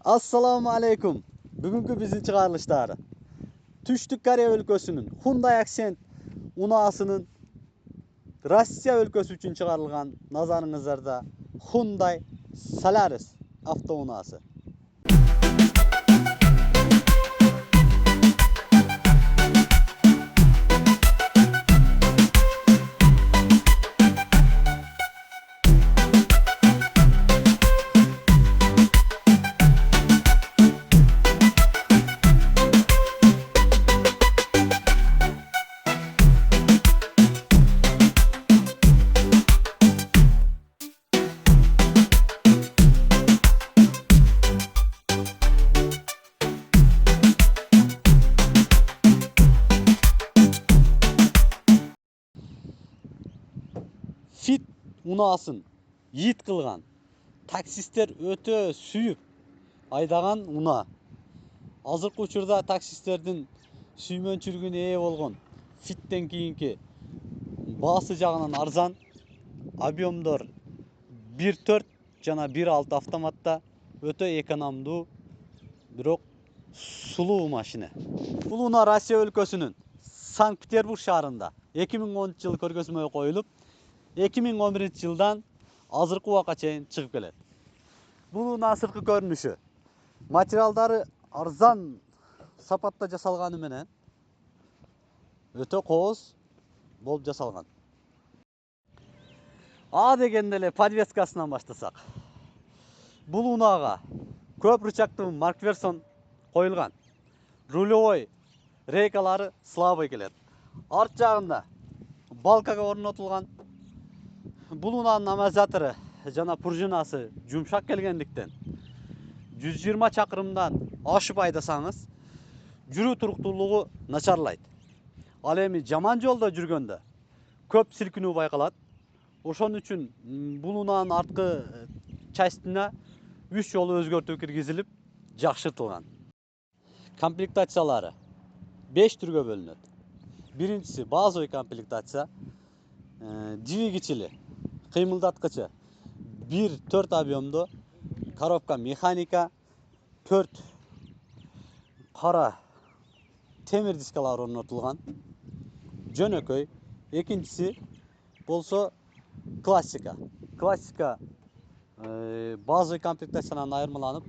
Assalamu alaikum. Bugünkü bizim çıkarılışları. Tüştük Koreya өлkөsүнүн Hyundai Accent unaasынын Россия өлкөсү үчүн чыгарылган назарыңыздарда Hyundai Solaris автоунаасы. Fit унаасын ийит кылган. Таксисттер өтө сүйүп айдаган унаа. Азыркы учурда таксисттердин сүймөнчүлүгүнө ээ болгон Fit'тен кийинки баасы жагынан арзан, объемдор 1.4 жана 1.6 автоматта өтө экономдуу, бирок сулуу машина. Бул унаа Россия өлкөсүнүн Санкт-Петербург шаарында 2010-жылы көргөзмөгө коюлуп, 2011-жылдан азыркы убакка чейин чыгып келет. Бул унаа сырткы көрүнүшү материалдары арзан сапатта жасалганы менен өтө кооз болуп жасалган. А дегенде эле подвескасынан баштасак. Бул унаага көп рычагтуу Маркверсон коюлган. Рулевой рейкалары слабый келет. Арт жагында балкага орнотулган. Бул унаанын амортизатору жана пружинасы жумшак келгендиктен 120 чакырымдан ашып айдасаңыз жүрүү туруктуулугу начарлайт. Ал эми жаман жолдо жүргөндө көп силкинүү байкалат. Ошон үчүн бул унаанын арткы частине 3 жолу өзгөртүү киргизилип, жакшыртылган. Комплектациялары 5 түргө бөлүнөт. Биринчиси базовый комплектация, двигатели, кыймылдаткычы 1.4 объемдо, коробка механика, 4 кара темир дискалар орнотулган. Жөнөкөй. Экинчиси болсо классика. Классика базовый комплектациядан айырмаланып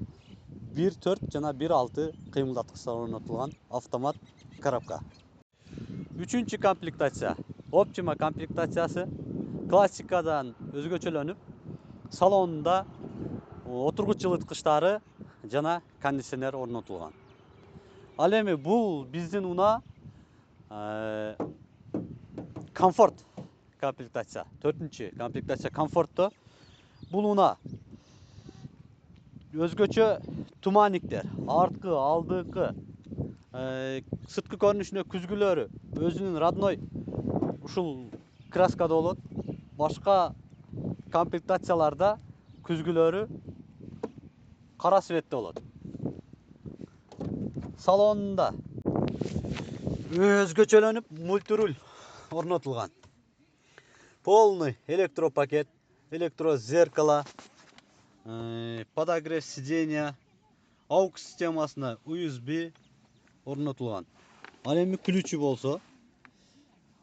1.4 жана 1.6 кыймылдаткычтар орнотулган автомат коробка. Үчүнчү комплектация Optima комплектациясы. Классикадан өзгөчөлөнүп, салонунда отургуч жылыткычтары жана кондиционер орнотулган. Ал эми бул биздин унаа комфорт комплектация. 4-чү комплектация комфортто. Бул унаа өзгөчө туманниктер, арткы, алдыңкы, сырткы көрүнүшүнө күзгүлөрү өзүнүн родной ушул краскада болот. Башка комплектацияларда күзгүлөрү кара цветте болот. Салонунда өзгөчөлөнүп мультируль орнотулган. Полный электропакет, электрозеркало, подогрев сиденья, AUX системасына USB орнотулган. Ал эми ключи болсо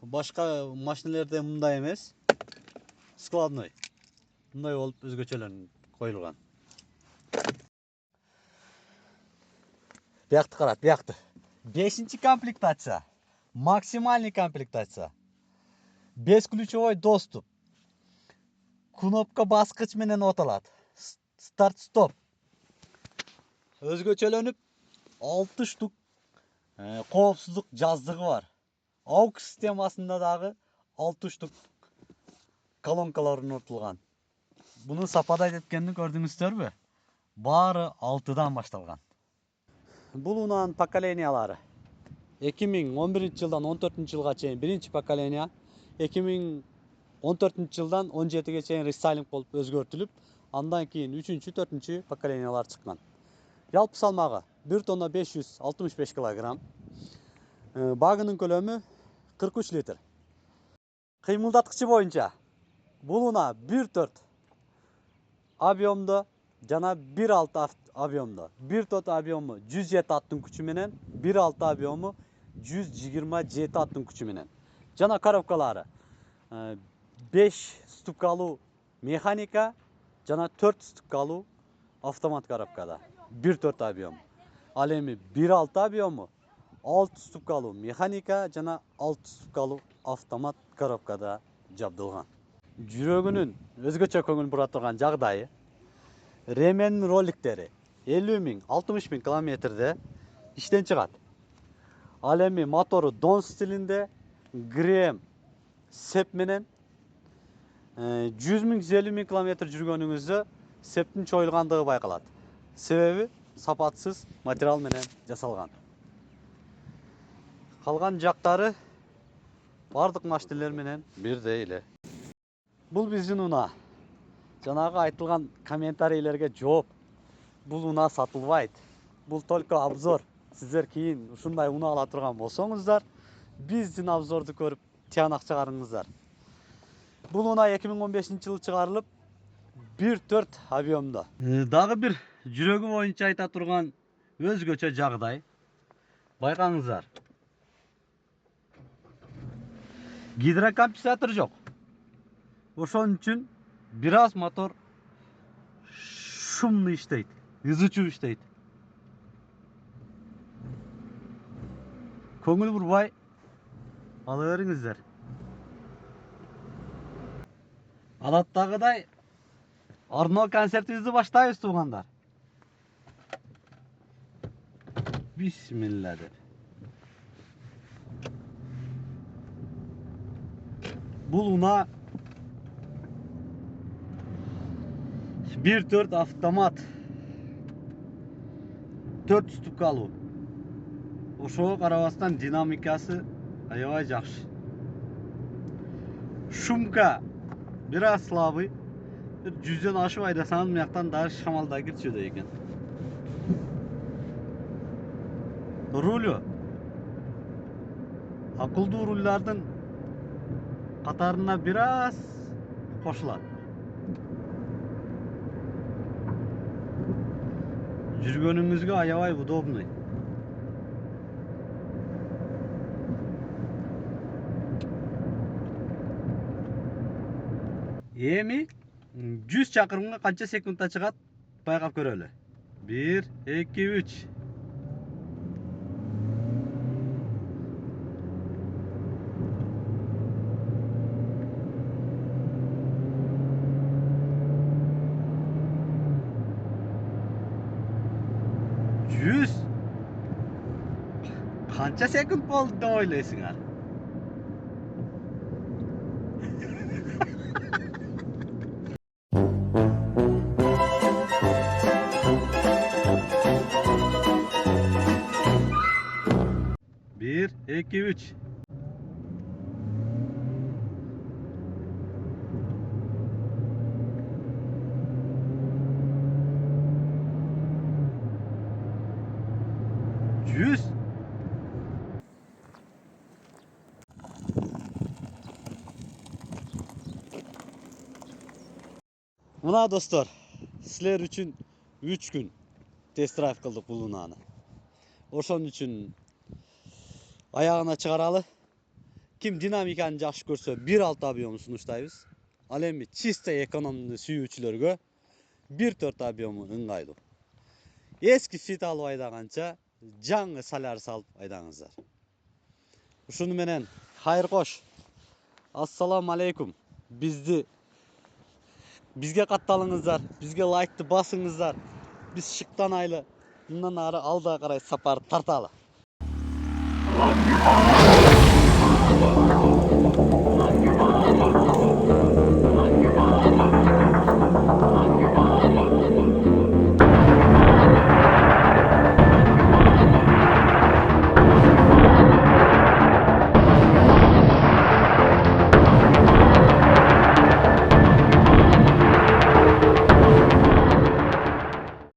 башка машинелерде мындай эмес, складной. Мындай болуп өзгөчөлөнүп коюлган. Биякты карат, биякты. 5-чи комплектация. Максимальный комплектация. Бесключевой доступ. Кнопка баскыч менен оталат. Старт-стоп. Өзгөчөлөнүп 6 штук коопсуздук жаздыгы бар. AUX системасында дагы 6 штук колонкалар орнотулган. Буну сапада айткенди көрдүңүздөрбү? Баары 6дан башталган. Бул унаанын поколениялары 2011-жылдан 14-жылга чейин биринчи поколения, 2014-жылдан 17-ге чейин рестайлинг болуп өзгөртүлүп, андан кийин 3-чү, 4-чү поколениялар чыккан. Жалпы салмагы 1 тонна 565 килограмм. Багынын көлөмү 43 литр. Кыймылдаткычы боюнча бул унаа 1.4 объемдо жана 1.6 объемда. 1.4 объему 107 аттың күчү менен, 1.6 объему 127 аттың күчү менен. Жана коробкалары 5 ступкалуу механика жана 4 ступкалуу автомат коробкада. 1.4 объем. Ал эми 1.6 объему 6 ступкалуу механика жана 6 ступкалуу автомат коробкада жабдылган. Жүрөгүнүн өзгөчө көңүл бура турган жагдайы ременин роликтери 50 000 60 000 километрде иштен чыгат. Ал эми мотору Дон стилинде ГРМ сеп менен 100 000 150 000 километр жүргөнүңүздө септин чоюлгандыгы байкалат. Себеби сапатсыз материал менен жасалган. Калган жактары бардык машинелер менен бирдей эле. Бул биздин унаа. Жанагы айтылган комментарийлерге жооп. Бул унаа сатылбайт. Бул только обзор. Сиздер кийин ушундай унаа ала турган болсоңуздар, биздин обзорду көрүп тыянак чыгарыңыздар. Бул унаа 2015-жылы чыгарылып, 1.4 объемда. Дагы бир жүрөгү боюнча айта турган өзгөчө жагдай. Байкаңыздар. Гидрокомпенсатор жок. Ошон үчүн бир аз мотор шумный иштейт, ызычуу иштейт. Көңүл бурбай ала бериңиздер. Адаттагыдай Арно концертибизди баштайбыз туугандар. Бисмилла деп. Бул унаа 1.4 автомат 4 ступкалуу. Ошого карабастан динамикасы аябай жакшы. Шумка бир аз слабый. 100дөн ашып айдасаңыз мыяктан дагы шамалдай кирчүдөй экен. Рулю акылдуу рульдардын катарына бир аз кошулат. Жүргөнүңүзгө аябай удобный. Эми 100 чакырымга канча секундта чыгат байкап көрөлү. 1 2 3. Kança sekund boldu деп ойлойсуңар? Bir, iki, üç. Yüz. Мына достор, силер үчүн 3 күн тест драйв кылдык бул унааны. Ошон үчүн аягына чыгаралы. Ким динамиканы жакшы көрсө 1.6 объем сунуштайбыз. Ал эми чисто экономный сүйүүчүлөргө 1.4 объему ыңгайлуу. Эски фит алып айдаганча жаңы солярис алып айдаңыздар. Ушуну менен хайыр кош. Ассаламу алейкум. Бизге катталыңыздар, бизге лайкты басыңыздар. Биз шыктан айлы, мындан ары алда карай сапар тарталы.